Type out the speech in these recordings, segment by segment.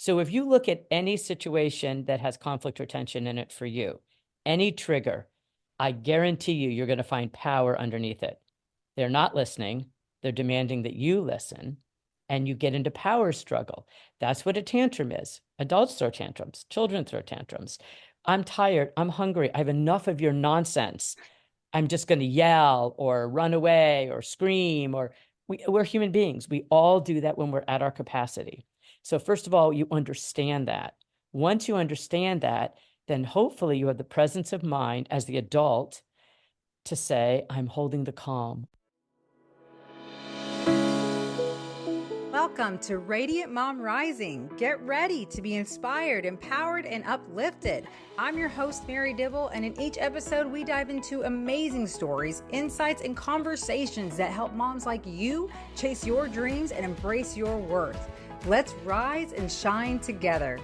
So if you look at any situation that has conflict or tension in it for you, any trigger, I guarantee you're going to find power underneath it. They're not listening. They're demanding that you listen, and you get into power struggle. That's what a tantrum is. Adults throw tantrums. Children throw tantrums. I'm tired. I'm hungry. I have enough of your nonsense. I'm just going to yell or run away or scream, or we're human beings. We all do that when we're at our capacity. So first of all, you understand that. Once you understand that, then hopefully you have the presence of mind as the adult to say, I'm holding the calm. Welcome to Radiant Mom Rising. Get ready to be inspired, empowered, and uplifted. I'm your host, Mary Dibble, and in each episode, we dive into amazing stories, insights, and conversations that help moms like you chase your dreams and embrace your worth. Let's rise and shine together.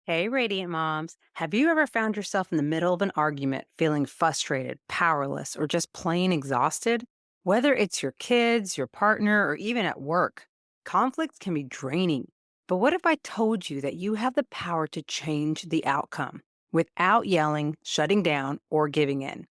Hey, Radiant Moms. Have you ever found yourself in the middle of an argument, feeling frustrated, powerless, or just plain exhausted? Whether it's your kids, your partner, or even at work, conflict can be draining. But what if I told you that you have the power to change the outcome without yelling, shutting down, or giving in?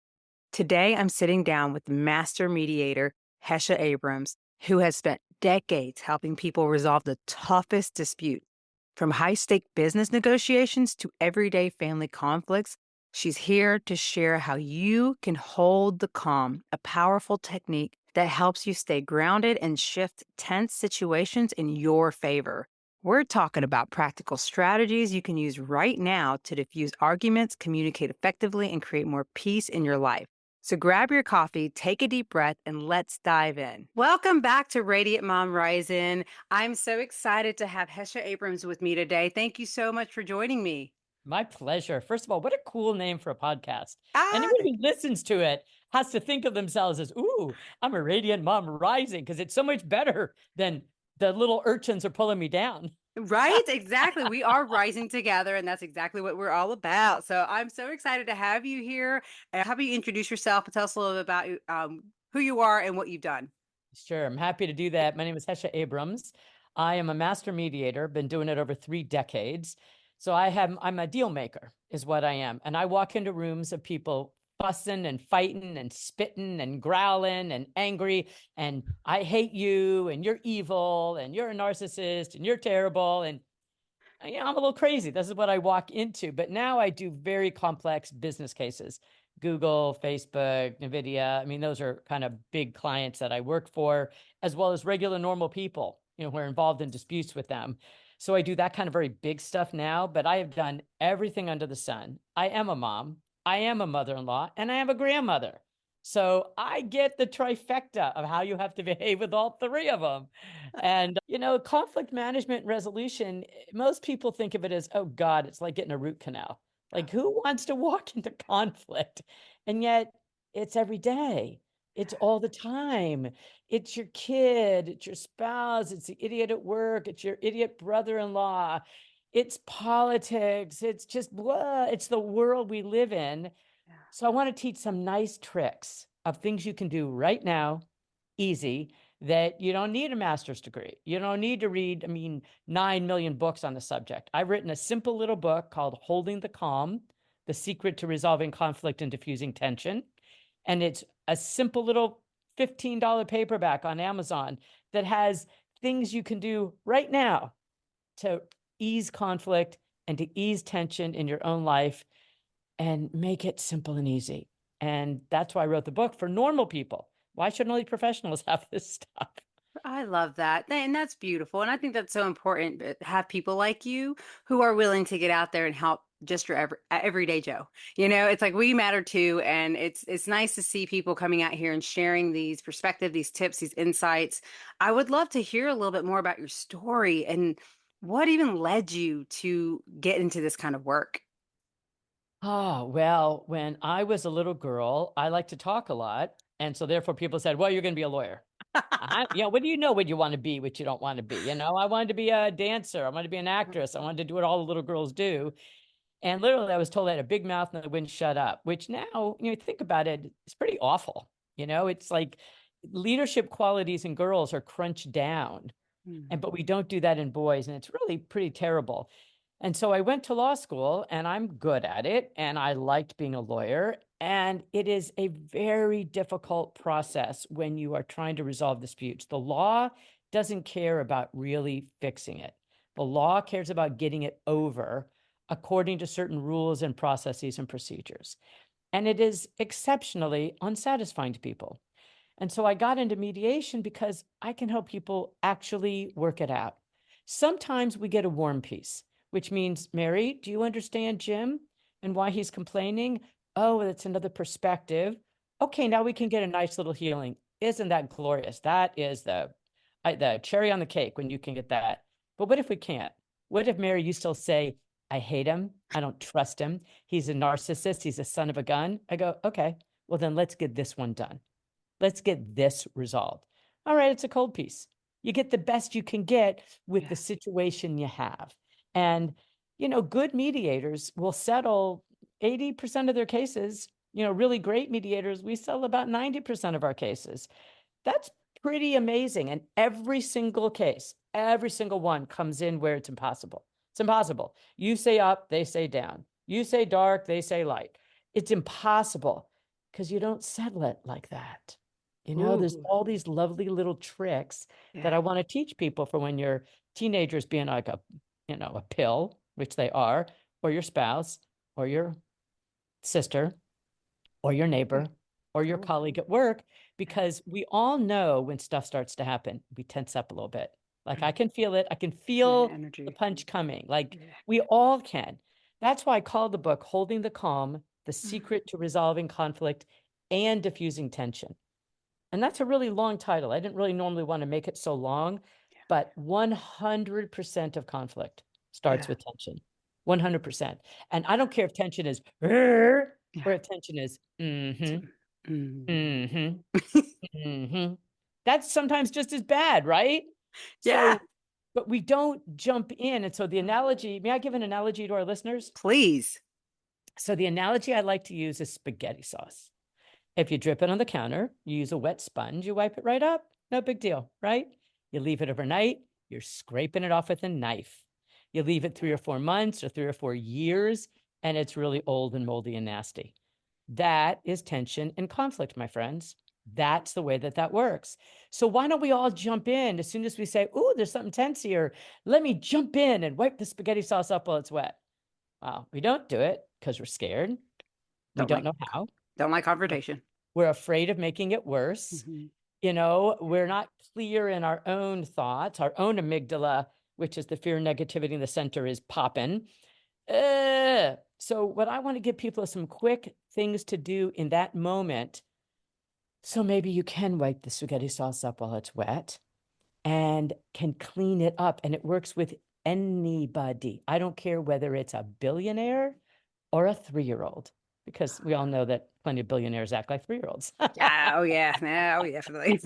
Today, I'm sitting down with master mediator Hesha Abrams, who has spent decades helping people resolve the toughest disputes. From high-stake business negotiations to everyday family conflicts, she's here to share how you can hold the calm, a powerful technique that helps you stay grounded and shift tense situations in your favor. We're talking about practical strategies you can use right now to diffuse arguments, communicate effectively, and create more peace in your life. So grab your coffee, take a deep breath, and let's dive in. Welcome back to Radiant Mom Rising. I'm so excited to have Hesha Abrams with me today. Thank you so much for joining me. My pleasure. First of all, what a cool name for a podcast. Ah, Anyone who listens to it has to think of themselves as, ooh, I'm a radiant mom rising, because it's so much better than the little urchins are pulling me down. right, exactly. We are rising together, and that's exactly what we're all about. So I'm so excited to have you here. How about you introduce yourself and tell us a little bit about who you are and what you've done? Sure, I'm happy to do that. My name is Hesha Abrams. I am a master mediator, been doing it over 3 decades. So I'm a deal maker is what I am. And I walk into rooms of people fussing and fighting and spitting and growling and angry. And I hate you and you're evil and you're a narcissist and you're terrible. And I'm a little crazy. This is what I walk into. But now I do very complex business cases. Google, Facebook, NVIDIA. I mean, those are kind of big clients that I work for, as well as regular normal people, who are involved in disputes with them. So I do that kind of very big stuff now, but I have done everything under the sun. I am a mom, I am a mother-in-law, and I am a grandmother. So I get the trifecta of how you have to behave with all three of them. And, conflict management and resolution, most people think of it as, oh God, it's like getting a root canal. Like, who wants to walk into conflict? And yet it's every day. It's all the time. It's your kid, it's your spouse, it's the idiot at work, it's your idiot brother-in-law, it's politics, it's just blah. It's the world we live in. So I want to teach some nice tricks of things you can do right now, easy, that you don't need a master's degree. You don't need to read, 9 million books on the subject. I've written a simple little book called Holding the Calm, The Secret to Resolving Conflict and Diffusing Tension. And it's a simple little $15 paperback on Amazon that has things you can do right now to ease conflict and to ease tension in your own life and make it simple and easy. And that's why I wrote the book for normal people. Why shouldn't only professionals have this stuff? I love that. And that's beautiful. And I think that's so important to have people like you who are willing to get out there and help just your everyday Joe. It's like we matter too. And it's nice to see people coming out here and sharing these perspectives, these tips, these insights. I would love to hear a little bit more about your story and what even led you to get into this kind of work. Oh, well, when I was a little girl, I liked to talk a lot. And so therefore people said, well, you're going to be a lawyer. What do you know what you want to be, what you don't want to be? I wanted to be a dancer. I wanted to be an actress. I wanted to do what all the little girls do. And literally I was told I had a big mouth and I wouldn't shut up, which now, think about it, it's pretty awful. It's like, leadership qualities in girls are crunched down, Mm. but we don't do that in boys, and it's really pretty terrible. And so I went to law school, and I'm good at it, and I liked being a lawyer. And it is a very difficult process when you are trying to resolve disputes. The law doesn't care about really fixing it. The law cares about getting it over according to certain rules and processes and procedures. And it is exceptionally unsatisfying to people. And so I got into mediation because I can help people actually work it out. Sometimes we get a warm peace, which means, Mary, do you understand Jim and why he's complaining? Oh, that's another perspective. Okay, now we can get a nice little healing. Isn't that glorious? That is the cherry on the cake when you can get that. But what if we can't? What if, Mary, you still say, I hate him. I don't trust him. He's a narcissist. He's a son of a gun. I go, okay, well, then let's get this one done. Let's get this resolved. All right, it's a cold piece. You get the best you can get with the situation you have. And, good mediators will settle 80% of their cases. Really great mediators, we settle about 90% of our cases. That's pretty amazing. And every single case, every single one comes in where it's impossible. It's impossible. You say up, they say down. You say dark, they say light. It's impossible because you don't settle it like that. There's Ooh, all these lovely little tricks that yeah. I want to teach people for when your teenagers being like a pill, which they are, or your spouse, or your sister, or your Yeah. neighbor, or your Cool. colleague at work, Yeah. because we all know when stuff starts to happen, we tense up a little bit. Like I Mm. can feel it. I can Yeah, feel the energy. punch coming. Like Yeah. we all can. That's why I call the book Holding the Calm, The Mm. Secret to Resolving Conflict and Diffusing Tension. And that's a really long title. I didn't really normally want to make it so long, but 100% of conflict starts Yeah. with tension. 100%. And I don't care if tension is or Yeah. if tension is mm-hmm, Mm. mm-hmm, mm-hmm. That's sometimes just as bad, right? Yeah. So, but we don't jump in. And so the analogy, may I give an analogy to our listeners? Please. So the analogy I like to use is spaghetti sauce. If you drip it on the counter, you use a wet sponge, you wipe it right up. No big deal, right? You leave it overnight, you're scraping it off with a knife. You leave it 3 or 4 months or 3 or 4 years, and it's really old and moldy and nasty. That is tension and conflict, my friends. That's the way that works. So why don't we all jump in as soon as we say, "Ooh, there's something tense here. Let me jump in and wipe the spaghetti sauce up while it's wet." Well, we don't do it because we're scared. We Don't don't like know how. don't like confrontation. We're afraid of making it worse. Mhm. We're not clear in our own thoughts. Our own amygdala, which is the fear, negativity in the center, is popping. So what I want to give people is some quick things to do in that moment. So maybe you can wipe the spaghetti sauce up while it's wet and can clean it up. And it works with anybody. I don't care whether it's a billionaire or a 3-year-old, because we all know that plenty of billionaires act like 3-year-olds. Yeah, oh yeah. Yeah, oh yeah, definitely.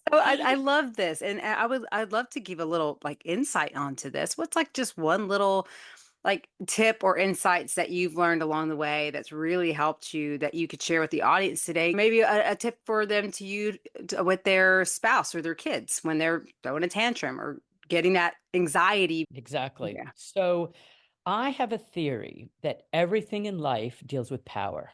So I love this, and I'd love to give a little like insight onto this. What's like just one little like tip or insights that you've learned along the way that's really helped you that you could share with the audience today? Maybe a tip for them to use with their spouse or their kids when they're throwing a tantrum or getting that anxiety. Exactly. Yeah. So I have a theory that everything in life deals with power.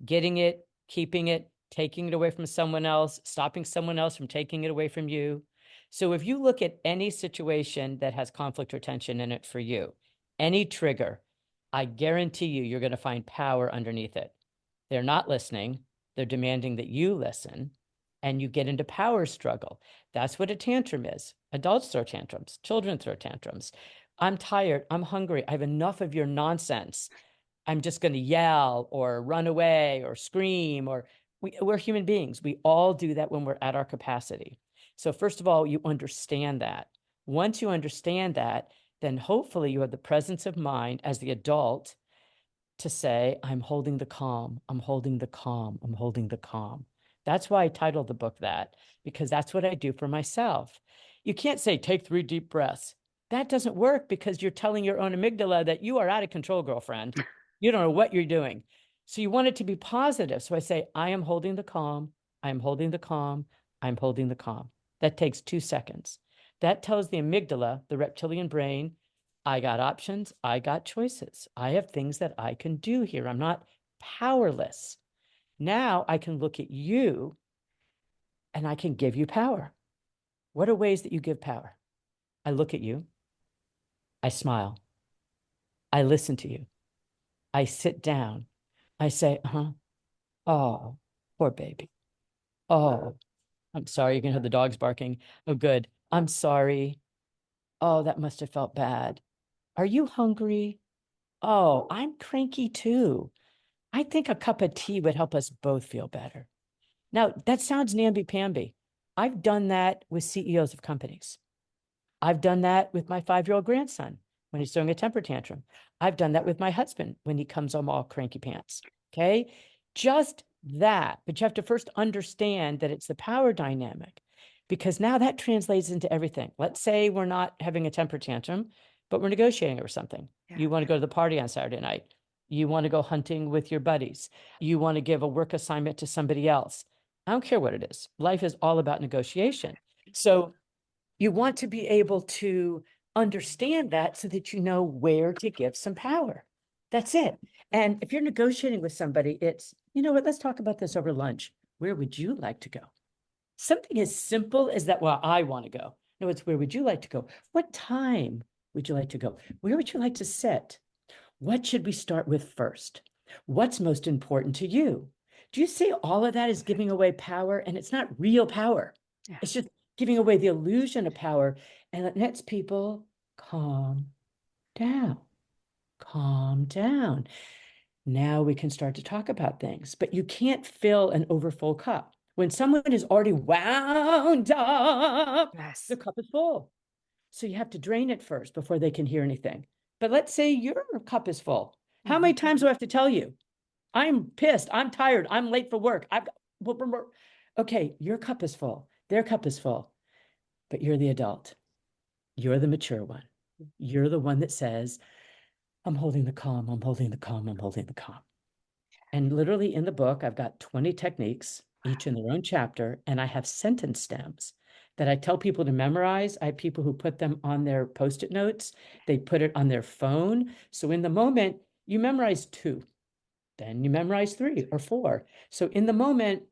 Getting it, keeping it, taking it away from someone else, stopping someone else from taking it away from you. So if you look at any situation that has conflict or tension in it for you, any trigger, I guarantee you're going to find power underneath it. They're not listening. They're demanding that you listen, and you get into power struggle. That's what a tantrum is. Adults throw tantrums, children throw tantrums. I'm tired. I'm hungry. I have enough of your nonsense. I'm just going to yell or run away or scream, or we're human beings. We all do that when we're at our capacity. So first of all, you understand that. Once you understand that, then hopefully you have the presence of mind as the adult to say, I'm holding the calm, I'm holding the calm, I'm holding the calm. That's why I titled the book that, because that's what I do for myself. You can't say, take 3 deep breaths. That doesn't work because you're telling your own amygdala that you are out of control, girlfriend. You don't know what you're doing. So you want it to be positive. So I say, I am holding the calm. I'm holding the calm. I'm holding the calm. That takes 2 seconds. That tells the amygdala, the reptilian brain, I got options. I got choices. I have things that I can do here. I'm not powerless. Now I can look at you and I can give you power. What are ways that you give power? I look at you. I smile. I listen to you. I sit down. I say, oh, poor baby. Oh, I'm sorry. You can hear the dogs barking. Oh, good. I'm sorry. Oh, that must have felt bad. Are you hungry? Oh, I'm cranky too. I think a cup of tea would help us both feel better. Now, that sounds namby-pamby. I've done that with CEOs of companies. I've done that with my 5-year-old grandson when he's throwing a temper tantrum. I've done that with my husband when he comes home all cranky pants. Okay. Just that. But you have to first understand that it's the power dynamic, because now that translates into everything. Let's say we're not having a temper tantrum, but we're negotiating over something. Yeah. You want to go to the party on Saturday night. You want to go hunting with your buddies. You want to give a work assignment to somebody else. I don't care what it is. Life is all about negotiation. So you want to be able to understand that so that you know where to give some power. That's it. And if you're negotiating with somebody, it's, you know what, let's talk about this over lunch. Where would you like to go? Something as simple as that. Well, I want to go. No, it's where would you like to go? What time would you like to go? Where would you like to sit? What should we start with first? What's most important to you? Do you see all of that is giving away power? And it's not real power. Yeah. It's just giving away the illusion of power. And it lets people calm down. Calm down. Now we can start to talk about things, but you can't fill an overfull cup. When someone is already wound up, Yes. the cup is full. So you have to drain it first before they can hear anything. But let's say your cup is full. How many times do I have to tell you? I'm pissed. I'm tired. I'm late for work. Okay, your cup is full. Their cup is full. But you're the adult. You're the mature one. You're the one that says, I'm holding the calm. I'm holding the calm. I'm holding the calm. And literally in the book, I've got 20 techniques, each in their own chapter, and I have sentence stems that I tell people to memorize. I have people who put them on their Post-it notes. They put it on their phone. So in the moment, you memorize 2, then you memorize 3 or 4. So in the moment,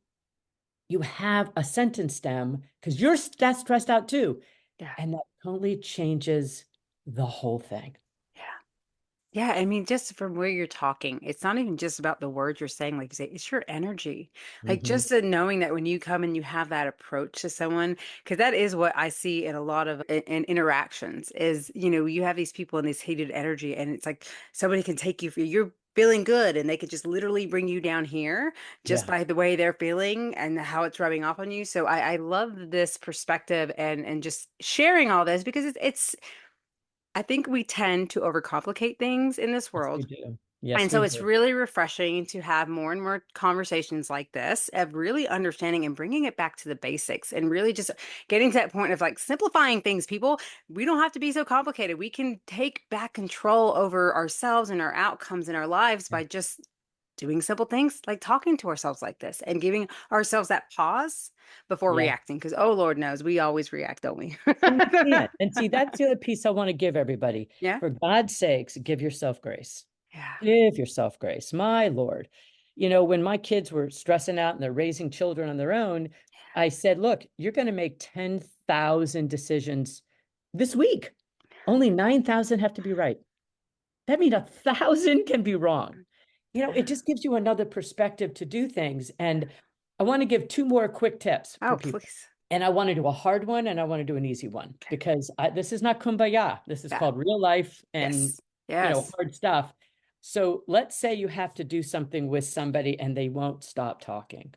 you have a sentence stem because you're that stressed out too. Yeah. And that totally changes the whole thing. Yeah. Yeah, I mean, just from where you're talking, it's not even just about the words you're saying, like you say, it's your energy. Like Mhm. just the knowing that when you come and you have that approach to someone, because that is what I see in a lot of in interactions is, you have these people in this heated energy, and it's like somebody can take you for you're feeling good and they could just literally bring you down here just Yeah. by the way they're feeling and how it's rubbing off on you. So I love this perspective and just sharing all this because it's I think we tend to overcomplicate things in this Yes, we world. do. Yes, And we so it's do. really refreshing to have more and more conversations like this of really understanding and bringing it back to the basics and really just getting to that point of like simplifying things, people. We don't have to be so complicated. We can take back control over ourselves and our outcomes in our lives Yeah. by just doing simple things like talking to ourselves like this and giving ourselves that pause before Yeah. reacting. Because, oh, Lord knows, we always react, don't we? And you can't. And see, that's the other piece I want to give everybody. Yeah. For God's sakes, give yourself grace. Yeah. Give yourself grace. My Lord. When my kids were stressing out and they're raising children on their own, I said, look, you're going to make 10,000 decisions this week. Only 9,000 have to be right. That means 1,000 can be wrong. It just gives you another perspective to do things. And I want to give 2 more quick tips for Oh, people. please. And I want to do a hard one and I want to do an easy one Okay. because this is not kumbaya. This is Yeah. called real life and, Yes. Yes. hard stuff. So let's say you have to do something with somebody and they won't stop talking.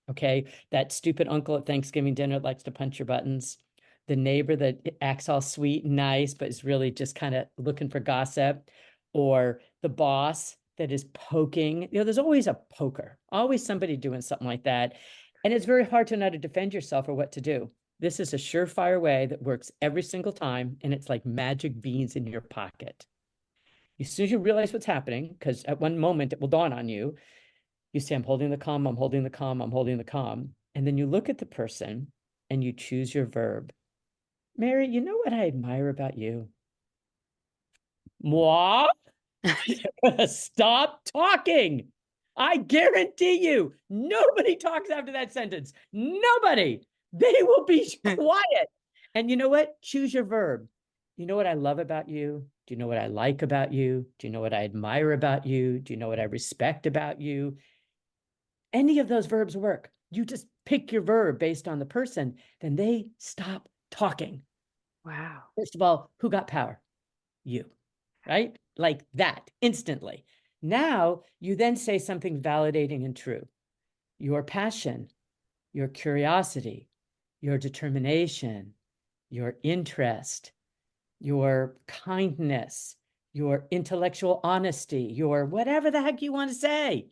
Okay. That stupid uncle at Thanksgiving dinner that likes to punch your buttons. The neighbor that acts all sweet and nice, but is really just kind of looking for gossip. Or the boss that is poking. There's always a poker, always somebody doing something like that. And it's very hard to know how to defend yourself or what to do. This is a surefire way that works every single time. And it's like magic beans in your pocket. As soon as you realize what's happening, because at one moment it will dawn on you, you say, I'm holding the calm, I'm holding the calm, I'm holding the calm. And then you look at the person and you choose your verb. Mary, you know what I admire about you? Moi? Stop talking. I guarantee you, nobody talks after that sentence. Nobody. They will be quiet. And you know what? Choose your verb. You know what I love about you? Do you know what I like about you? Do you know what I admire about you? Do you know what I respect about you? Any of those verbs work. You just pick your verb based on the person, then they stop talking. Wow. First of all, who got power? You, right? Like that, instantly. Now you then say something validating and true. Your passion, your curiosity, your determination, your interest, your kindness, your intellectual honesty, your whatever the heck you want to say.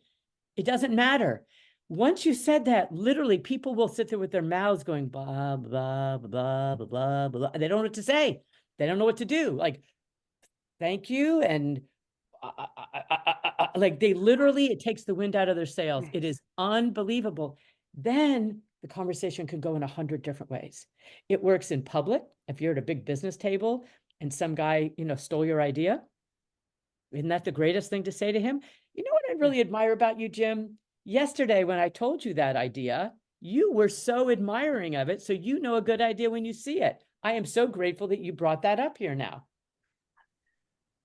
It doesn't matter. Once you said that, literally people will sit there with their mouths going blah, blah, blah, blah, blah, blah. They don't know what to say. They don't know what to do. Like, thank you. And like they literally, it takes the wind out of their sails. It is unbelievable. Then the conversation can go in 100 different ways. It works in public. If you're at a big business table and some guy, stole your idea, isn't that the greatest thing to say to him? You know what I really admire about you, Jim? Yesterday, when I told you that idea, you were so admiring of it. So you know a good idea when you see it. I am so grateful that you brought that up here now.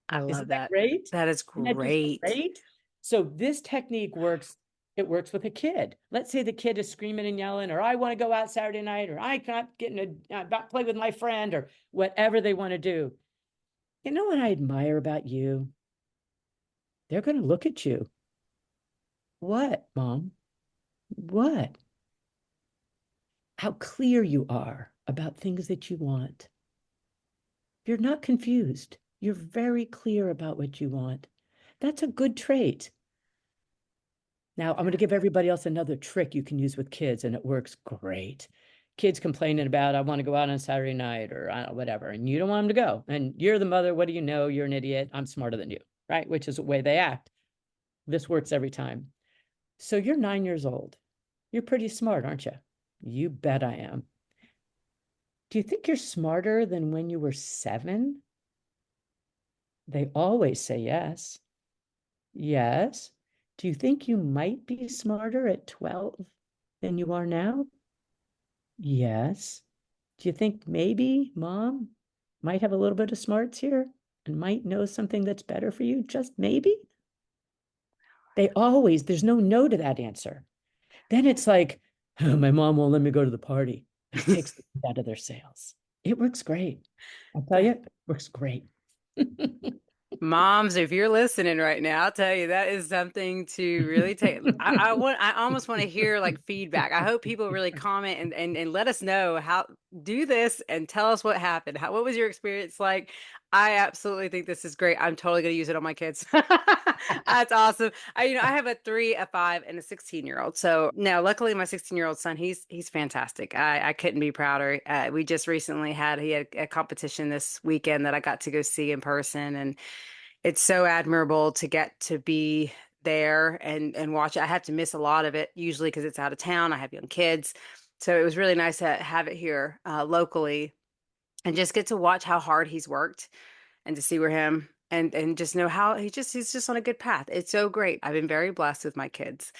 I love Isn't that that. great? That is Isn't that just great. great? So this technique works. It works with a kid. Let's say the kid is screaming and yelling, or I want to go out Saturday night, or I can't get in play with my friend, or whatever they want to do. You know what I admire about you? They're going to look at you. What, Mom? What? How clear you are about things that you want. You're not confused. You're very clear about what you want. That's a good trait. Now, I'm going to give everybody else another trick you can use with kids, and it works great. Kids complaining about, I want to go out on Saturday night or whatever, and you don't want them to go. And you're the mother. What do you know? You're an idiot. I'm smarter than you, right? Which is the way they act. This works every time. So you're 9 years old. You're pretty smart, aren't you? You bet I am. Do you think you're smarter than when you were 7? They always say yes. Yes. Do you think you might be smarter at 12 than you are now? Yes. Do you think maybe Mom might have a little bit of smarts here and might know something that's better for you? Just maybe? There's no to that answer. Then it's like, oh, my mom won't let me go to the party. It takes the wind out of their sails. It works great. I'll tell you, it works great. Moms, if you're listening right now, I'll tell you that is something to really take. I almost want to hear like feedback. I hope people really comment and let us know how do this and tell us what happened. What was your experience like? I absolutely think this is great. I'm totally going to use it on my kids. That's awesome. I have a 3, a 5, and a 16-year-old. So now, luckily, my 16-year-old son, he's fantastic. I couldn't be prouder. We just recently he had a competition this weekend that I got to go see in person, and it's so admirable to get to be there and watch it. I have to miss a lot of it usually because it's out of town. I have young kids. So it was really nice to have it here locally and just get to watch how hard he's worked and to see where him and just know how he's just on a good path. It's so great. I've been very blessed with my kids.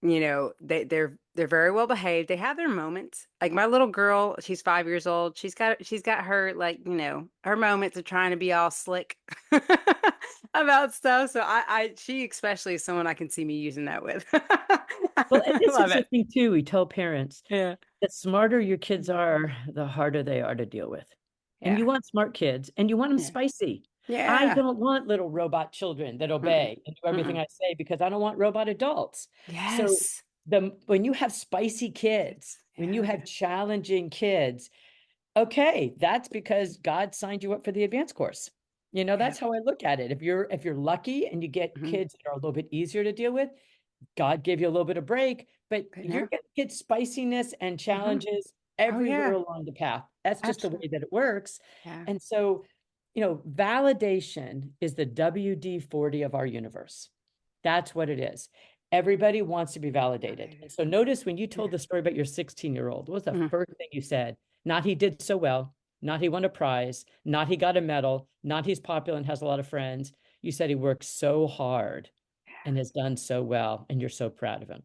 They're very well behaved. They have their moments. Like my little girl, she's 5 years old. She's got her her moments of trying to be all slick about stuff. So she especially is someone I can see me using that with. Well, and I this love is the it. thing too. We tell parents, Yeah. the smarter your kids are, the harder they are to deal with. And Yeah. you want smart kids and you want them Yeah. spicy. I Yeah. don't want little robot children that Mm-mm. obey and do everything Mm-mm. I say because I don't want robot adults. So Yes. when you have spicy kids, when you Yeah. have challenging kids, okay, that's because God signed you up for the advanced course. Yeah. That's how I look at it. If you're lucky and you get Hmm. kids that are a little bit easier to deal with, God gave you a little bit of break, but But you're no. going to get spiciness and Hmm. challenges Oh everywhere yeah. along the path. That's just the way Absolutely. that it works. Yeah. And so validation is the WD-40 of our universe. That's what it is. Everybody wants to be validated. And so notice when you told the story about your 16-year-old, what was the first thing you said? Not he did so well, not he won a prize, not he got a medal, not he's popular and has a lot of friends. You said he worked so hard and has done so well, and you're so proud of him.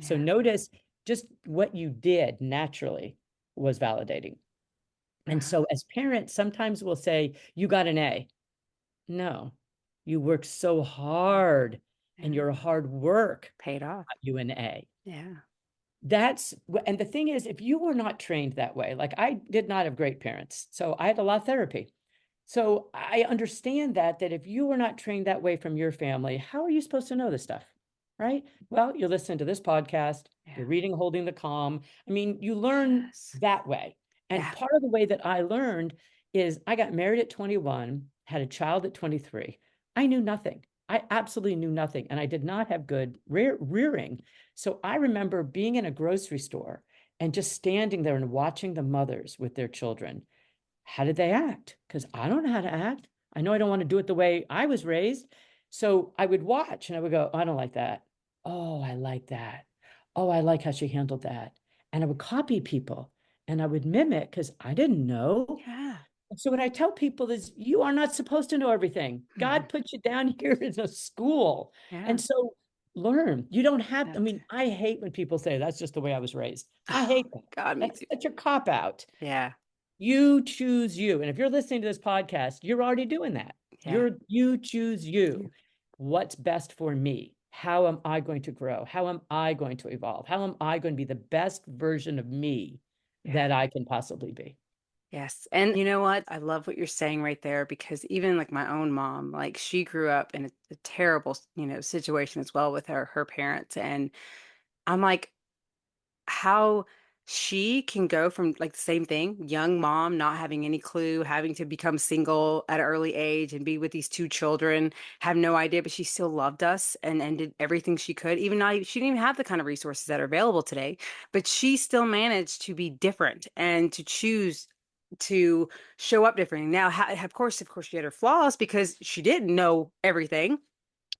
So notice just what you did naturally was validating. And so as parents, sometimes we'll say, you got an A. No, you worked so hard and your hard work paid off. got you an A. Yeah. And the thing is, if you were not trained that way, like I did not have great parents, so I had a lot of therapy. So I understand that if you were not trained that way from your family, how are you supposed to know this stuff? Right? Well, you're listening to this podcast, you're reading Holding the Calm. I mean, you learn that way. And part of the way that I learned is I got married at 21, had a child at 23. I knew nothing. I absolutely knew nothing. And I did not have good rearing. So I remember being in a grocery store and just standing there and watching the mothers with their children. How did they act? Because I don't know how to act. I know I don't want to do it the way I was raised. So I would watch and I would go, I don't like that. Oh, I like that. Oh, I like how she handled that. And I would copy people and I would mimic because I didn't know. Yeah. So what I tell people is you are not supposed to know everything. God put you down here in a school. Yeah. And so learn. You don't have to. I mean, I hate when people say that's just the way I was raised. I hate that. God, me That's too. such a cop out. Yeah. You choose you. And if you're listening to this podcast, you're already doing that. Yeah. You choose you. What's best for me? How am I going to grow? How am I going to evolve? How am I going to be the best version of me that I can possibly be? Yes. And you know what? I love what you're saying right there because even like my own mom, like she grew up in a terrible, situation as well with her parents. And I'm like, how she can go from like the same thing, young mom, not having any clue, having to become single at an early age and be with these two children, have no idea, but she still loved us and did everything she could. Even though she didn't even have the kind of resources that are available today, but she still managed to be different and to choose to show up differently. Now, of course, she had her flaws because she didn't know everything.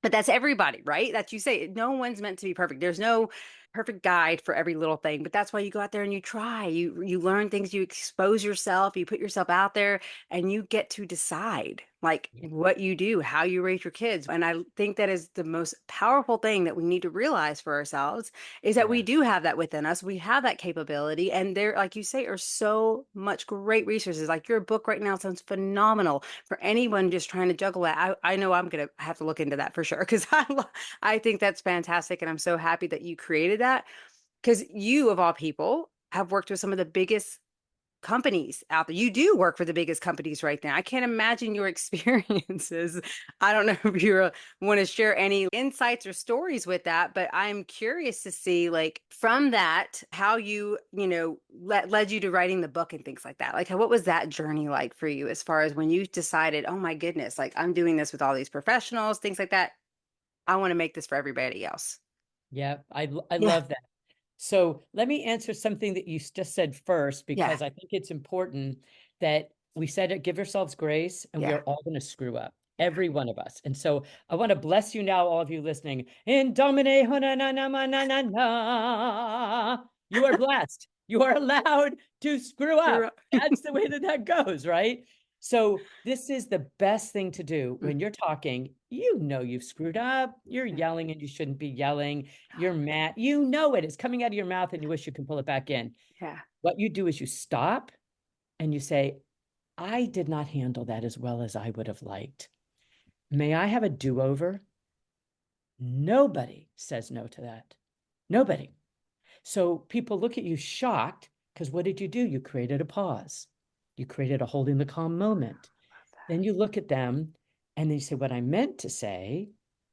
But that's everybody, right? That you say, no one's meant to be perfect. There's no perfect guide for every little thing. But that's why you go out there and you try. You learn things, you expose yourself, you put yourself out there, and you get to decide like what you do, how you raise your kids. And I think that is the most powerful thing that we need to realize for ourselves is that we do have that within us. We have that capability. And there, like you say, are so much great resources. Like your book right now sounds phenomenal for anyone just trying to juggle that. I know I'm going to have to look into that for sure because I think that's fantastic. And I'm so happy that you created that because you, of all people, have worked with some of the biggest companies out there. You do work for the biggest companies right now. I can't imagine your experiences. I don't know if you want to share any insights or stories with that, but I'm curious to see, like, from that, how led you to writing the book and things like that. Like, what was that journey like for you as far as when you decided, oh my goodness, like I'm doing this with all these professionals, things like that. I want to make this for everybody else. Yeah, I Yeah. love that. So let me answer something that you just said first, Yeah. because I think it's important that we said it, give ourselves grace, and we Yeah. are all going to screw up, every one of us. And so I want to bless you now, all of you listening. In Domine, hona na na ma na na na. You are blessed. You are allowed to screw up. That's the way that goes, right? So this is the best thing to do when you're talking. You know you've screwed up. You're yelling and you shouldn't be yelling. You're mad. You know it. It's coming out of your mouth and you wish you can pull it back in. Yeah. What you do is you stop and you say, I did not handle that as well as I would have liked. May I have a do-over? Nobody says no to that. Nobody. So people look at you shocked because what did you do? You created a pause. You created a holding the calm moment. Then you look at them and then you say, what I meant to say,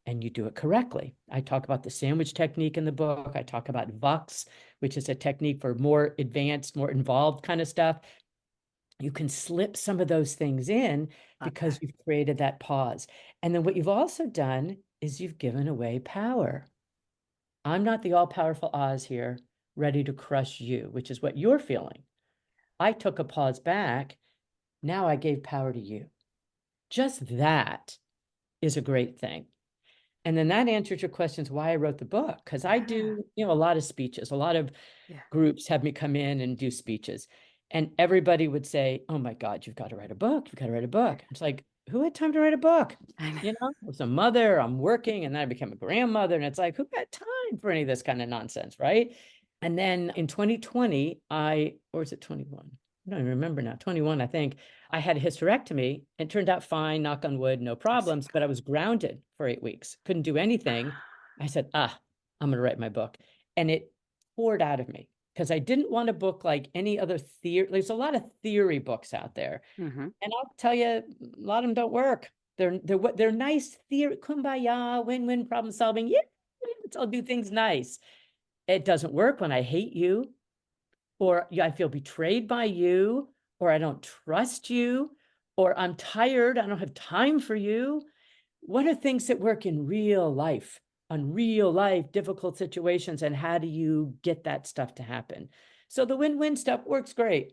and you do it correctly. I talk about the sandwich technique in the book. I talk about Vox, which is a technique for more advanced, more involved kind of stuff. You can slip some of those things in because you've created that pause. And then what you've also done is you've given away power. I'm not the all-powerful Oz here, ready to crush you, which is what you're feeling. I took a pause back. Now I gave power to you. Just that is a great thing. And then that answers your questions why I wrote the book. Because I Yeah. do, a lot of speeches, a lot of Yeah. groups have me come in and do speeches. And everybody would say, oh my God, you've got to write a book. You've got to write a book. It's like, who had time to write a book? I know. I was a mother, I'm working, and then I became a grandmother. And it's like, who got time for any of this kind of nonsense, right? And then in 2020, or is it 21? I don't even remember now, 21, I think. I had a hysterectomy. It turned out fine, knock on wood, no problems, but I was grounded for 8 weeks, couldn't do anything. I said, I'm going to write my book. And it poured out of me because I didn't want a book like any other theory. There's a lot of theory books out there. Mm-hmm. And I'll tell you, a lot of them don't work. They're nice theory, kumbaya, win-win problem solving. Yeah, let's all do things nice. It doesn't work when I hate you, or I feel betrayed by you, or I don't trust you, or I'm tired, I don't have time for you. What are things that work in real life, on real life, difficult situations, and how do you get that stuff to happen? So the win-win stuff works great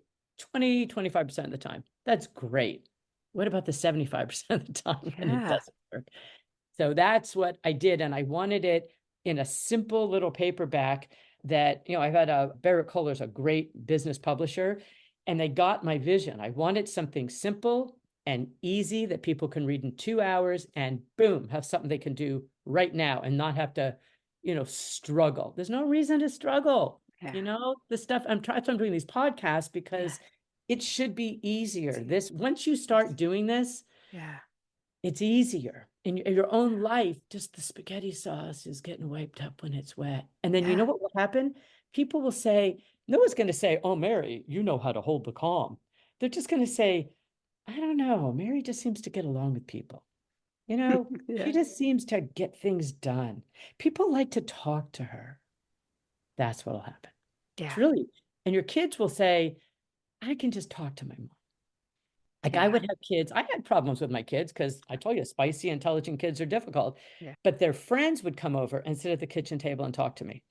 25% of the time. That's great. What about the 75% of the time when it Yeah. doesn't work? So that's what I did. And I wanted it in a simple little paperback that, I've had Barrett Kohler's a great business publisher, and they got my vision. I wanted something simple and easy that people can read in 2 hours and boom, have something they can do right now and not have to, struggle. There's no reason to struggle. Yeah. The stuff I'm doing these podcasts Yeah. because it should be easier. Once you start doing this, Yeah. it's easier in your own life. Just the spaghetti sauce is getting wiped up when it's wet. And then you know Yeah. what will happen? People will say, no one's going to say, oh, Mary, you know how to hold the calm. They're just going to say, I don't know. Mary just seems to get along with people. She Yeah. just seems to get things done. People like to talk to her. That's what'll happen. It's Yeah. really, and your kids will say, I can just talk to my mom. Like I Yeah. would have kids. I had problems with my kids because I told you, spicy, intelligent kids are difficult. Yeah. But their friends would come over and sit at the kitchen table and talk to me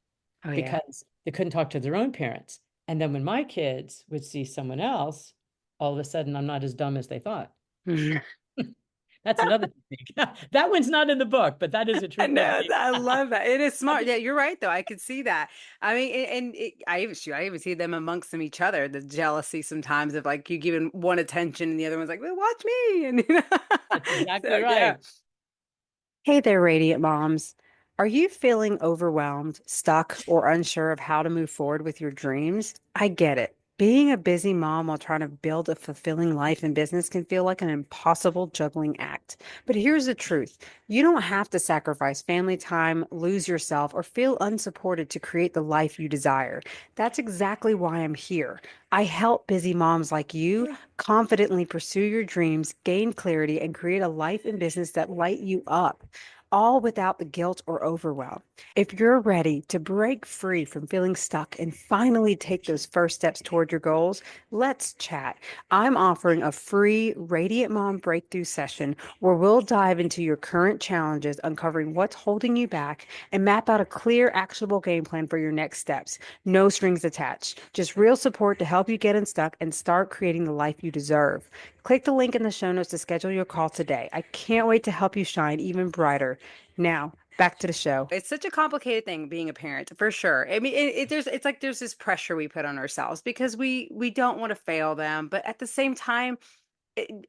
Oh, yeah. because they couldn't talk to their own parents. And then when my kids would see someone else, all of a sudden I'm not as dumb as they thought. Mhm. That's another technique. That one's not in the book, but that is a true I know. technique. I love that. It is I smart. just, Yeah, you're right, though. I could see that. I mean, I even see them amongst them each other. The jealousy sometimes of like you giving one attention and the other one's like, well, watch me, and that's exactly so yeah. right. Hey there, Radiant Moms. Are you feeling overwhelmed, stuck, or unsure of how to move forward with your dreams? I get it. Being a busy mom while trying to build a fulfilling life and business can feel like an impossible juggling act. But here's the truth. You don't have to sacrifice family time, lose yourself, or feel unsupported to create the life you desire. That's exactly why I'm here. I help busy moms like you confidently pursue your dreams, gain clarity, and create a life and business that light you up, all without the guilt or overwhelm. If you're ready to break free from feeling stuck and finally take those first steps toward your goals, let's chat. I'm offering a free Radiant Mom Breakthrough session where we'll dive into your current challenges, uncovering what's holding you back, and map out a clear, actionable game plan for your next steps. No strings attached, just real support to help you get unstuck and start creating the life you deserve. Click the link in the show notes to schedule your call today. I can't wait to help you shine even brighter. Now, back to the show. It's such a complicated thing being a parent, for sure. I mean, it's like there's this pressure we put on ourselves because we don't want to fail them, but at the same time,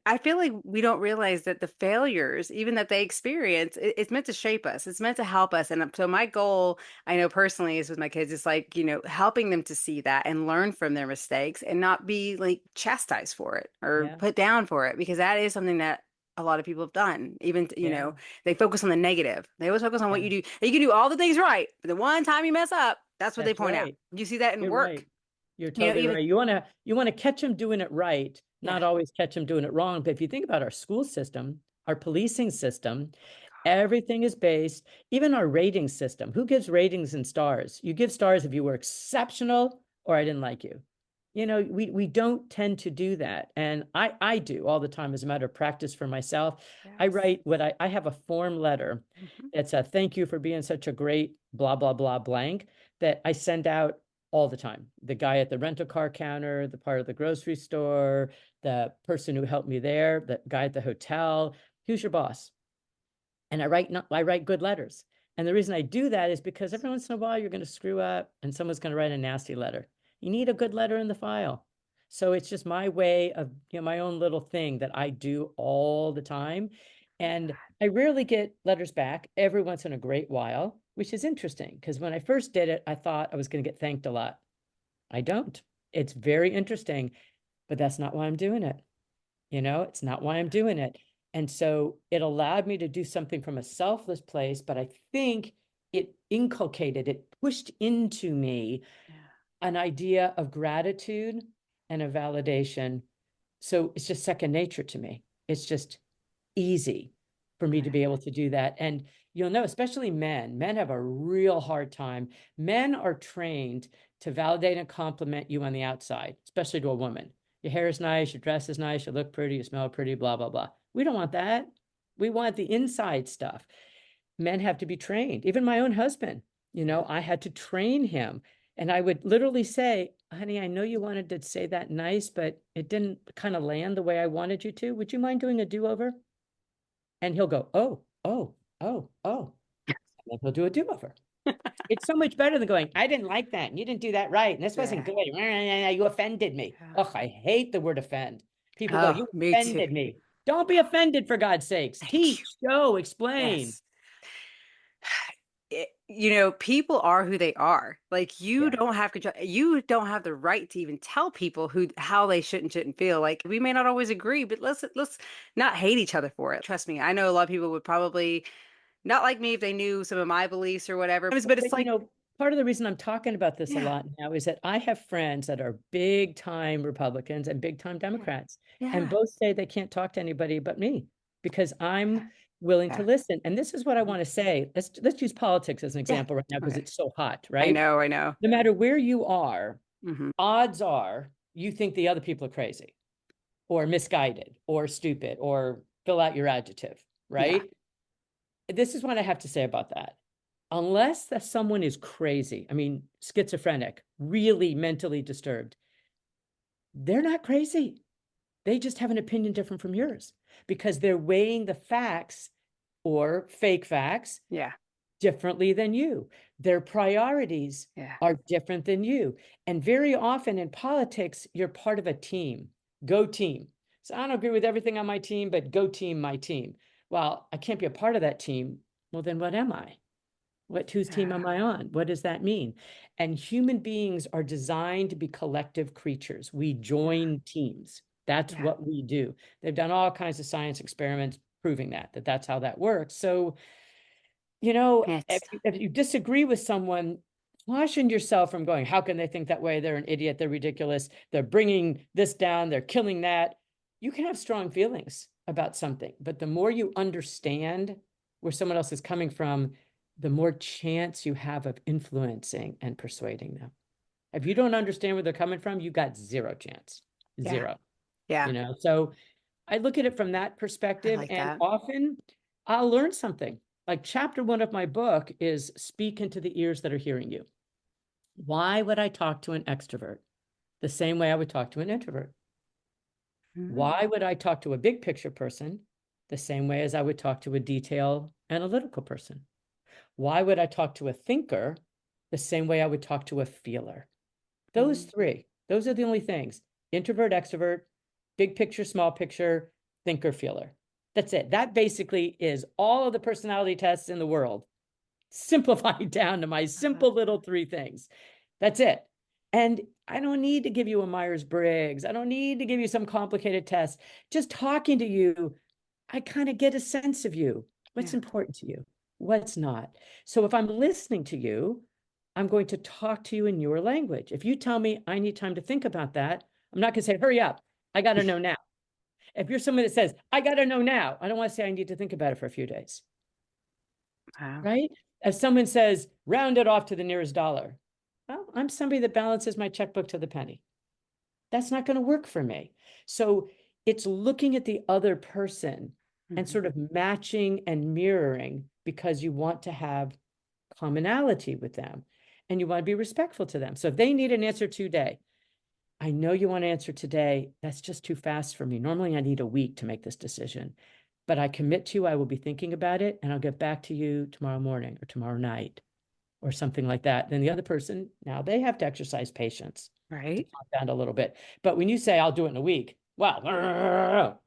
I feel like we don't realize that the failures, even that they experience, it's meant to shape us. It's meant to help us. And so my goal, I know personally, is with my kids, is like, helping them to see that and learn from their mistakes and not be like chastised for it or Yeah, put down for it, because that is something that a lot of people have done. Even, yeah, they focus on the negative. They always focus on what yeah. you do. You can do all the things right, but the one time you mess up, that's what they That's point out. right. You see that in You're work, right. You're totally even, right. You want to catch them doing it right, yeah. not always catch them doing it wrong. But if you think about our school system, our policing system, everything is based, even our rating system. Who gives ratings and stars? You give stars if you were exceptional or I didn't like you. We don't tend to do that. And I do all the time as a matter of practice for myself. I Yes. write I have a form letter. Mhm. It's a thank you for being such a great blah, blah, blah, blank that I send out all the time. The guy at the rental car counter, the part of the grocery store, the person who helped me there, the guy at the hotel. Who's your boss? And I write good letters. And the reason I do that is because every once in a while you're going to screw up and someone's going to write a nasty letter. You need a good letter in the file. So it's just my way of, my own little thing that I do all the time. And I rarely get letters back, every once in a great while, which is interesting because when I first did it, I thought I was going to get thanked a lot. I don't. It's very interesting, but that's not why I'm doing it. It's not why I'm doing it. And so it allowed me to do something from a selfless place, but I think it pushed into me an idea of gratitude and a validation. So it's just second nature to me. It's just easy for me to be able to do that. And you'll know, especially men have a real hard time. Men are trained to validate and compliment you on the outside, especially to a woman. Your hair is nice, your dress is nice, you look pretty, you smell pretty, blah, blah, blah. We don't want that. We want the inside stuff. Men have to be trained. Even my own husband, I had to train him. And I would literally say, honey, I know you wanted to say that nice, but it didn't kind of land the way I wanted you to. Would you mind doing a do-over? And he'll go, oh, oh, oh, oh. And then he'll do a do-over. It's so much better than going, I didn't like that. And you didn't do that right. And this wasn't good. You offended me. Oh, I hate the word offend. People go, Oh, you me too. offended me. Don't be offended, for God's sakes. Thank Teach, you. show, explain. Yes. People are who they are. Like you Yeah. don't have control. You don't have the right to even tell people how they should and shouldn't feel. Like we may not always agree, but let's not hate each other for it. Trust me, I know a lot of people would probably not like me if they knew some of my beliefs or whatever. But it's But, like, part of the reason I'm talking about this a yeah, lot now is that I have friends that are big time Republicans and big time yeah, Democrats, and yeah, both say they can't talk to anybody but me because I'm willing to yeah. listen. And this is what I Mhm. want to say. Let's use politics as an Yeah. example right now because Okay. it's so hot, I right? know. I know. No matter where you are, Hmm. odds are you think the other people are crazy or misguided or stupid or fill out your adjective, Yeah. right? This is what I have to say about that. Unless that someone is crazy, I mean, schizophrenic, really mentally disturbed, they're not crazy. They just have an opinion different from yours because they're weighing the facts or fake facts Yeah. differently than you. Their priorities Yeah. are different than you. And very often in politics, you're part of a team. Go team. So I don't agree with everything on my team, but go team, my team. Well, I can't be a part of that team. Well, then what am I? Whose team Yeah. am I on? What does that mean? And human beings are designed to be collective creatures. We join teams. That's Yeah. what we do. They've done all kinds of science experiments proving that that's how that works. So, It's if you disagree with someone, caution yourself from going, how can they think that way? They're an idiot. They're ridiculous. They're bringing this down. They're killing that. You can have strong feelings about something, but the more you understand where someone else is coming from, the more chance you have of influencing and persuading them. If you don't understand where they're coming from, you got zero chance. yeah. Zero. Yeah. So I look at it from that I perspective, like and that. often I'll learn something. Like chapter 1 of my book is speak into the ears that are hearing you. Why would I talk to an extrovert the same way I would talk to an introvert? Mhm. Why would I talk to a big picture person the same way as I would talk to a detail analytical person? Why would I talk to a thinker the same way I would talk to a feeler? Those Mhm. three, those are the only things. Introvert, extrovert, big picture, small picture, thinker, feeler. That's it. That basically is all of the personality tests in the world simplified down to my simple little three things. That's it. And I don't need to give you a Myers-Briggs. I don't need to give you some complicated test. Just talking to you, I kind of get a sense of you. What's Yeah. important to you? What's not? So if I'm listening to you, I'm going to talk to you in your language. If you tell me I need time to think about that, I'm not going to say, hurry up. I got to know now. If you're someone that says, I got to know now, I don't want to say I need to think about it for a few days, Wow. right? If someone says, round it off to the nearest dollar, well, I'm somebody that balances my checkbook to the penny. That's not going to work for me. So it's looking at the other person and Mhm. sort of matching and mirroring because you want to have commonality with them. and you want to be respectful to them. So if they need an answer today, I know you want to answer today. That's just too fast for me. Normally, I need a week to make this decision, but I commit to you, I will be thinking about it and I'll get back to you tomorrow morning or tomorrow night or something like that. Then the other person, now they have to exercise patience to Right. calm down a little bit. But when you say, I'll do it in a week, wow,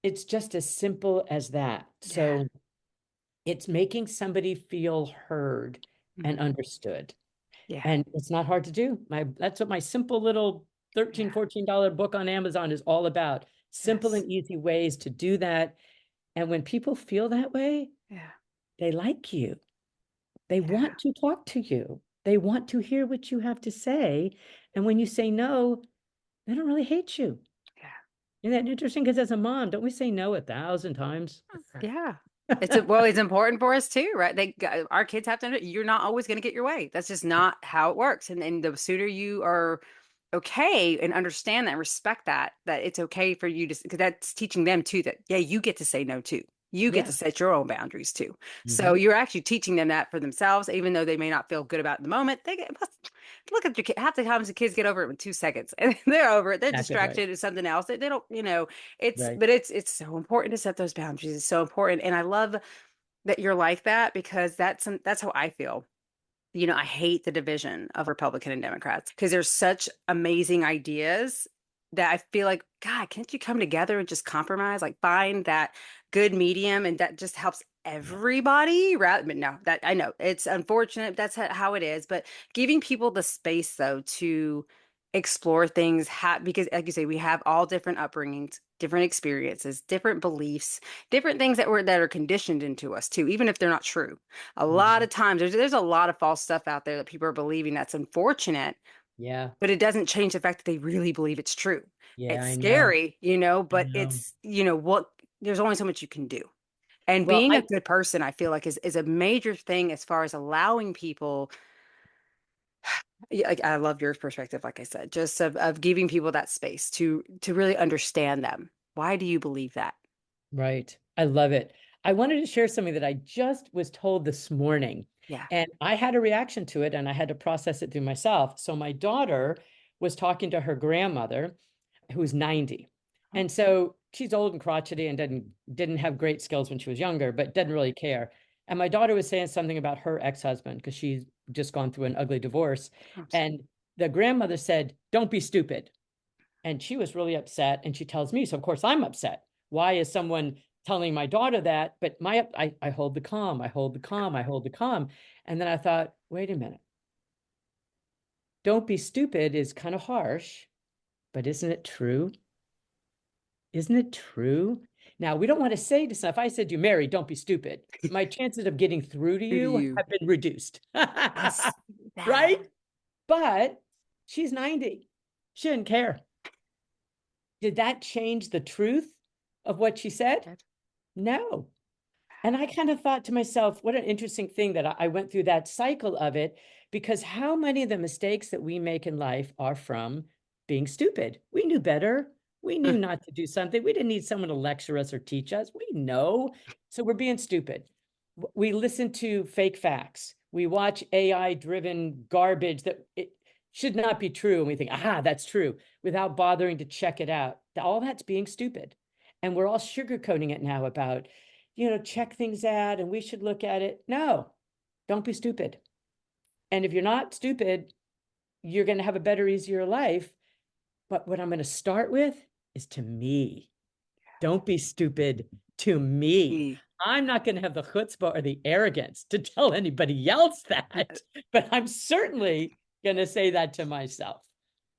it's just as simple as that. Yeah. So it's making somebody feel heard and Mhm. understood. Yeah. And it's not hard to do. That's what my simple little 13, Yeah. $14 book on Amazon is all about. Simple Yes. and easy ways to do that. And when people feel that way, Yeah. they like you. They Yeah. want to talk to you. They want to hear what you have to say. And when you say no, they don't really hate you. Yeah. Isn't that interesting? Because as a mom, don't we say no 1,000 times? Yeah. Well, it's important for us too, right? Our kids have to know you're not always going to get your way. That's just not how it works. And the sooner you are okay and understand that and respect that it's okay for you to, because that's teaching them too, that yeah, you get to say no too. You get to Yeah. set your own boundaries too. So Hmm. you're actually teaching them that for themselves, even though they may not feel good about it in the moment. Look at your kid. Half the times the kids get over it in 2 seconds and they're over it. They're Exactly right. distracted with something else. They don't, Right. but it's so important to set those boundaries. It's so important. And I love that you're like that because that's how I feel. I hate the division of Republican and Democrats because there's such amazing ideas that I feel like, God, can't you come together and just compromise? Like find that good medium and that just helps Yeah. everybody. Rather, but no, that I know it's unfortunate. That's how it is. But giving people the space though to explore things because like you say, we have all different upbringings, different experiences, different beliefs, different things that are conditioned into us too, even if they're not true. A lot Mhm. of times there's a lot of false stuff out there that people are believing that's unfortunate, Yeah. but it doesn't change the fact that they really believe it's true. Yeah, It's I know. scary, I but know. it's, what there's only so much you can do. And Well, being a I good person, I feel like is a major thing as far as allowing people. Yeah, like I love your perspective, like I said, just of giving people that space to really understand them. Why do you believe that? Right. I love it. I wanted to share something that I just was told this morning, Yeah. and I had a reaction to it and I had to process it through myself. So my daughter was talking to her grandmother, who's 90. Oh, And so she's old and crotchety and didn't have great skills when she was younger, but didn't really care. And my daughter was saying something about her ex-husband because she's just gone through an ugly divorce. I'm sorry. And the grandmother said, "Don't be stupid." And she was really upset. And she tells me, so of course I'm upset. Why is someone telling my daughter that? But I hold the calm, I hold the calm, I hold the calm. And then I thought, wait a minute. Don't be stupid is kind of harsh, but isn't it true? Isn't it true? Now, we don't want to say to someone, if I said to you, Mary, don't be stupid, my chances of getting through to Who do you you? have been reduced. Yes. That. Right? But she's 90. She didn't care. Did that change the truth of what she said? No. And I kind of thought to myself, what an interesting thing that I went through that cycle of it, because how many of the mistakes that we make in life are from being stupid? We knew better. We knew not to do something. We didn't need someone to lecture us or teach us. We know. So we're being stupid. We listen to fake facts. We watch AI driven garbage that it should not be true. And we think, aha, that's true, without bothering to check it out. All that's being stupid. And we're all sugarcoating it now about, check things out and we should look at it. No, don't be stupid. And if you're not stupid, you're going to have a better, easier life. But what I'm going to start with is to me. Don't be stupid to me. E. I'm not going to have the chutzpah or the arrogance to tell anybody else that, but I'm certainly going to say that to myself.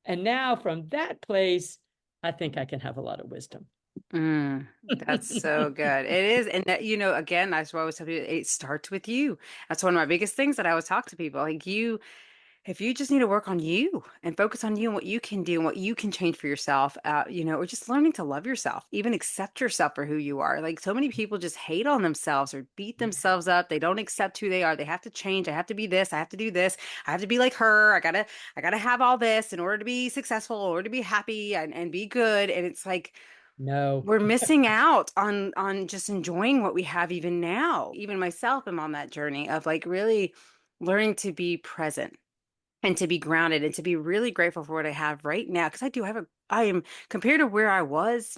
And now from that place, I think I can have a lot of wisdom. That's so good. It is. And that, again, that's why I always tell people it starts with you. That's one of my biggest things that I always talk to people. Like if you just need to work on you and focus on you and what you can do and what you can change for yourself, or just learning to love yourself, even accept yourself for who you are. Like so many people just hate on themselves or beat Yeah. themselves up. They don't accept who they are. They have to change. I have to be this. I have to do this. I have to be like her. I gotta have all this in order to be successful or to be happy and be good. And it's like, No, we're missing out on just enjoying what we have even now. Even myself am on that journey of like really learning to be present and to be grounded and to be really grateful for what I have right now. Because I am compared to where I was,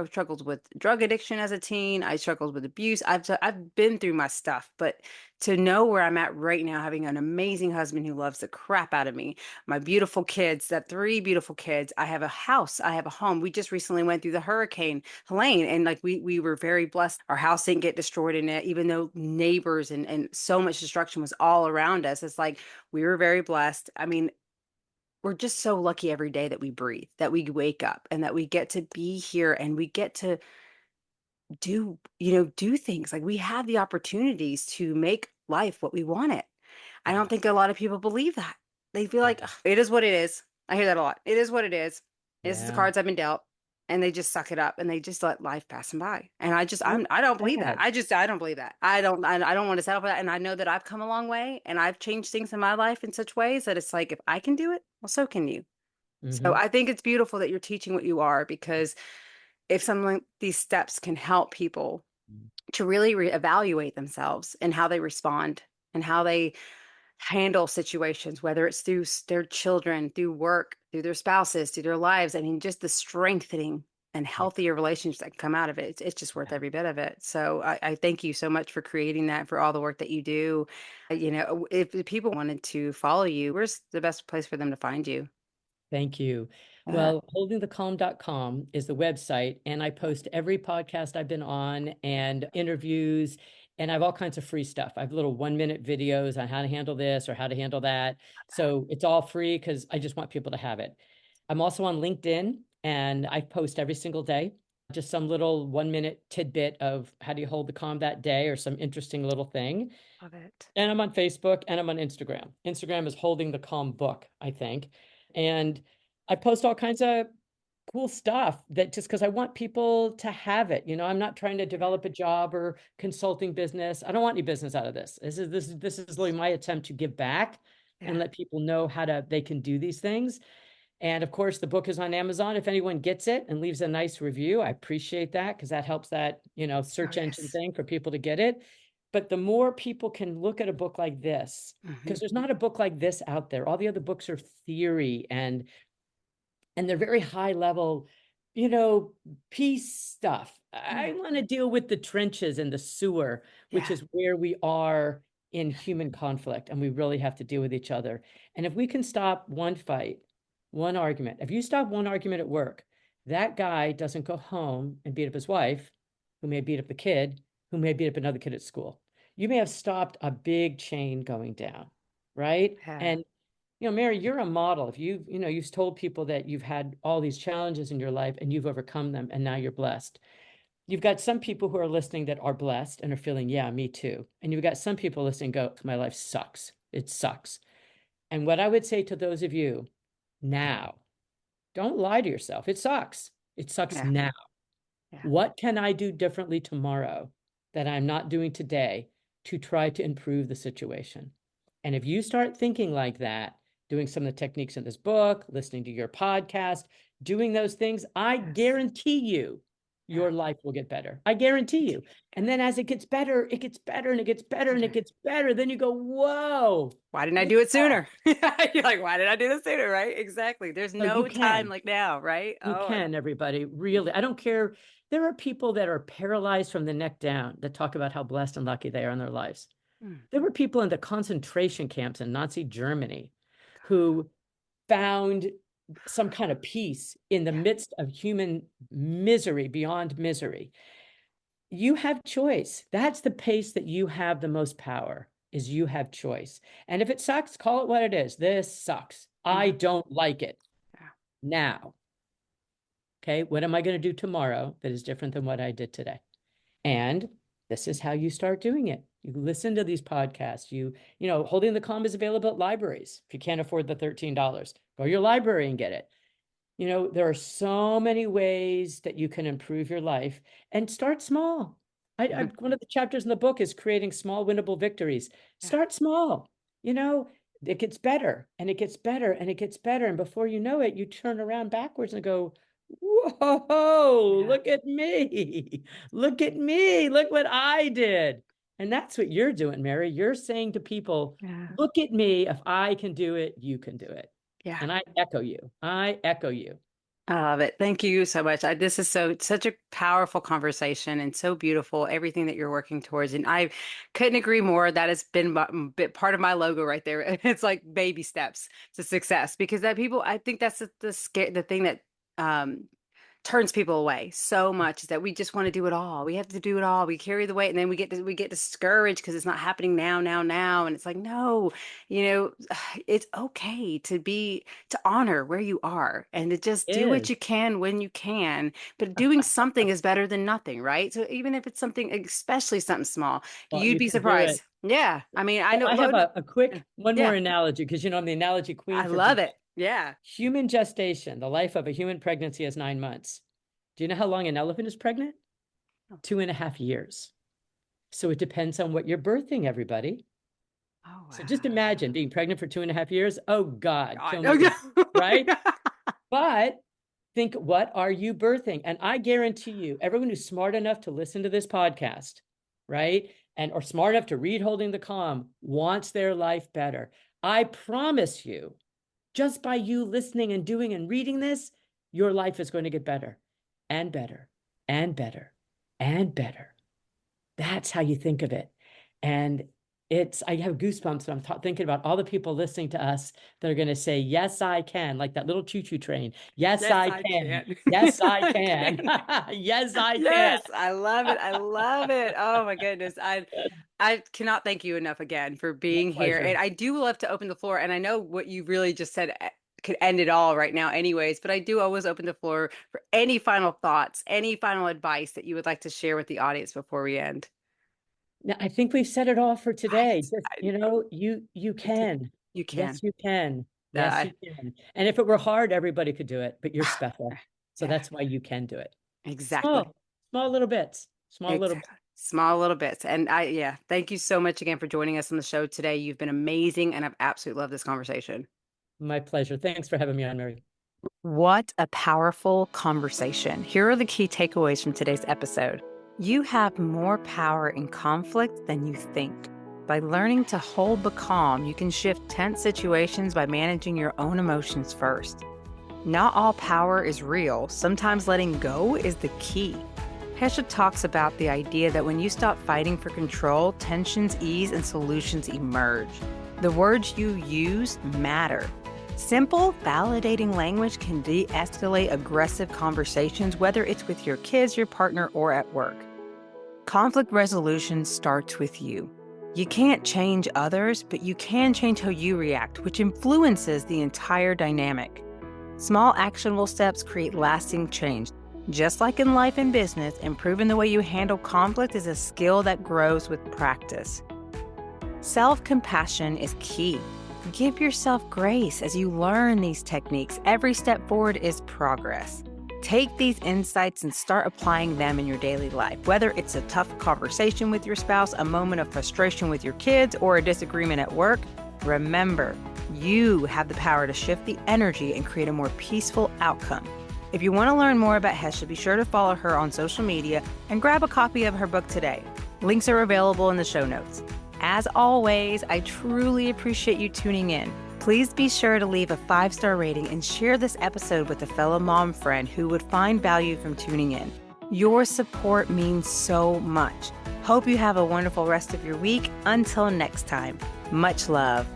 struggled with drug addiction as a teen. I struggled with abuse. I've been through my stuff, but to know where I'm at right now, having an amazing husband who loves the crap out of me, my beautiful kids, that three beautiful kids, I have a house, I have a home. We just recently went through the Hurricane Helene, and like we were very blessed. Our house didn't get destroyed in it, even though neighbors and so much destruction was all around us. It's like we were very blessed. I mean, we're just so lucky every day that we breathe, that we wake up, and that we get to be here and we get to do things. Like we have the opportunities to make life what we want it. I don't Yeah. think a lot of people believe that. They feel Yeah. like, "Ugh, it is what it is." I hear that a lot. It is what it is. This is the Yeah. cards I've been dealt. And they just suck it up and they just let life pass them by. And Well, I don't believe that. sad. I don't believe that. I don't want to settle for that. And I know that I've come a long way and I've changed things in my life in such ways that it's like, if I can do it, well, so can you. So Hmm. I think it's beautiful that you're teaching what you are, because if some of these steps can help people to really reevaluate themselves and how they respond and how they handle situations, whether it's through their children, through work, through their spouses, through their lives. I mean, just the strengthening and Yeah. healthier relationships that can come out of it. It's just worth Yeah. every bit of it. So I thank you so much for creating that, for all the work that you do. If people wanted to follow you, where's the best place for them to find you? Thank you. Uh, Well, holdingthecalm.com is the website, and I post every podcast I've been on and interviews, and I have all kinds of free stuff. I have little 1-minute videos on how to handle this or how to handle that. So it's all free because I just want people to have it. I'm also on LinkedIn, and I post every single day, just some little 1-minute tidbit of how do you hold the calm that day or some interesting little thing. Love it. And I'm on Facebook and I'm on Instagram. Instagram is Holding the Calm Book, I think. And I post all kinds of cool stuff that just because I want people to have it. I'm not trying to develop a job or consulting business. I don't want any business out of this. This is really my attempt to give back and Yeah. let people know they can do these things. And of course, the book is on Amazon. If anyone gets it and leaves a nice review, I appreciate that because that helps that, Oh, search engine yes. thing for people to get it. But the more people can look at a book like this, Hmm. because there's not a book like this out there. All the other books are theory and they're very high level, you know, peace stuff. Yeah. I want to deal with the trenches and the sewer, which Yeah. is where we are in human conflict, and we really have to deal with each other. And if we can stop one fight, one argument, if you stop one argument at work, that guy doesn't go home and beat up his wife, who may beat up the kid, who may beat up another kid at school. You may have stopped a big chain going down, right? Yeah. And Mary, you're a model. If you've told people that you've had all these challenges in your life and you've overcome them and now you're blessed. You've got some people who are listening that are blessed and are feeling, yeah, me too. And you've got some people listening go, my life sucks. It sucks. And what I would say to those of you now, don't lie to yourself. It sucks. It sucks Yeah. now. Yeah. What can I do differently tomorrow that I'm not doing today to try to improve the situation? And if you start thinking like that, doing some of the techniques in this book, listening to your podcast, doing those things, I Yes. guarantee you Yeah. your life will get better. I guarantee you. And then as it gets better, it gets better and it gets better and it Okay. gets better. Then you go, whoa, Why didn't I look do at it that. sooner? You're like, why did I do this sooner? Right? Exactly. There's So you no time can. like now, right? You can, everybody, really. I don't care. There are people that are paralyzed from the neck down that talk about how blessed and lucky they are in their lives. Mm, There were people in the concentration camps in Nazi Germany who found some kind of peace in the yeah. midst of human misery beyond misery. You have choice. That's the pace that you have the most power, is you have choice. And if it sucks, call it what it is. This sucks. I Mhm. don't like it. Yeah. Now, okay, what am I going to do tomorrow that is different than what I did today? And this is how you start doing it. You listen to these podcasts. Holding the Calm is available at libraries. If you can't afford the $13, go to your library and get it. There are so many ways that you can improve your life and start small. One of the chapters in the book is creating small winnable victories. Yeah. Start small. You know, it gets better and it gets better and it gets better. And before you know it, you turn around backwards and go, whoa, Yeah. look at me. Look at me. Look what I did. And that's what you're doing, Mary. You're saying to people, Yeah. look at me. If I can do it, you can do it. Yeah. And I echo you. I echo you. I love it. Thank you so much. This is such a powerful conversation and so beautiful, everything that you're working towards. And I couldn't agree more. That has been part of my logo right there. It's like baby steps to success because I think that's the thing that um, turns people away so much is that we just want to do it all. We have to do it all. We carry the weight and then we get discouraged because it's not happening now. And it's like, no, you know, it's okay to honor where you are and to just do what Is. you can when you can. But doing something is better than nothing, right? So even if it's something, especially something small, Well, you'd you be can do surprised. it. Yeah. I mean, I Well, know I have a quick one more yeah, analogy because, I'm the analogy queen I for love it. people. Yeah. Human gestation, the life of a human pregnancy is 9 months. Do you know how long an elephant is pregnant? 2.5 years. So it depends on what you're birthing, everybody. Oh, So just wow. imagine being pregnant for 2.5 years. Oh God, God. kill Oh, me yeah. now, right? But think, what are you birthing? And I guarantee you, everyone who's smart enough to listen to this podcast, right? And or smart enough to read Holding the Calm wants their life better. I promise you, just by you listening and doing and reading this, your life is going to get better and better and better and better. That's how you think of it. And I have goosebumps when I'm thinking about all the people listening to us that are going to say, yes, I can, like that little choo-choo train. Yes, Yes, I I can. can. Yes, I I can. can. Yes, I can. Yes, I love it. I love it. Oh my goodness. I cannot thank you enough again for My being here. pleasure. And I do love to open the floor. And I know what you really just said could end it all right now anyways, but I do always open the floor for any final thoughts, any final advice that you would like to share with the audience before we end. Now, I think we've said it all for I, today. Just, I, you can. you Yes, can. you can. Yes, Uh, you can. And if it were hard, everybody could do it, but you're special. So yeah, that's why you can do it. exactly. Small little bits. Small little bits. Exactly. Small little bits. And yeah, thank you so much again for joining us on the show today. You've been amazing, and I've absolutely loved this conversation. My pleasure. Thanks for having me on, Mary. What a powerful conversation. Here are the key takeaways from today's episode. You have more power in conflict than you think. By learning to hold the calm, you can shift tense situations by managing your own emotions first. Not all power is real. Sometimes letting go is the key. Hesha talks about the idea that when you stop fighting for control, tensions ease and solutions emerge. The words you use matter. Simple, validating language can de-escalate aggressive conversations, whether it's with your kids, your partner, or at work. Conflict resolution starts with you. You can't change others, but you can change how you react, which influences the entire dynamic. Small actionable steps create lasting change. Just like in life and business, improving the way you handle conflict is a skill that grows with practice. Self-compassion is key. Give yourself grace as you learn these techniques. Every step forward is progress. Take these insights and start applying them in your daily life. Whether it's a tough conversation with your spouse, a moment of frustration with your kids, or a disagreement at work, remember, you have the power to shift the energy and create a more peaceful outcome. If you want to learn more about Hesha, be sure to follow her on social media and grab a copy of her book today. Links are available in the show notes. As always, I truly appreciate you tuning in. Please be sure to leave a 5-star rating and share this episode with a fellow mom friend who would find value from tuning in. Your support means so much. Hope you have a wonderful rest of your week. Until next time, much love.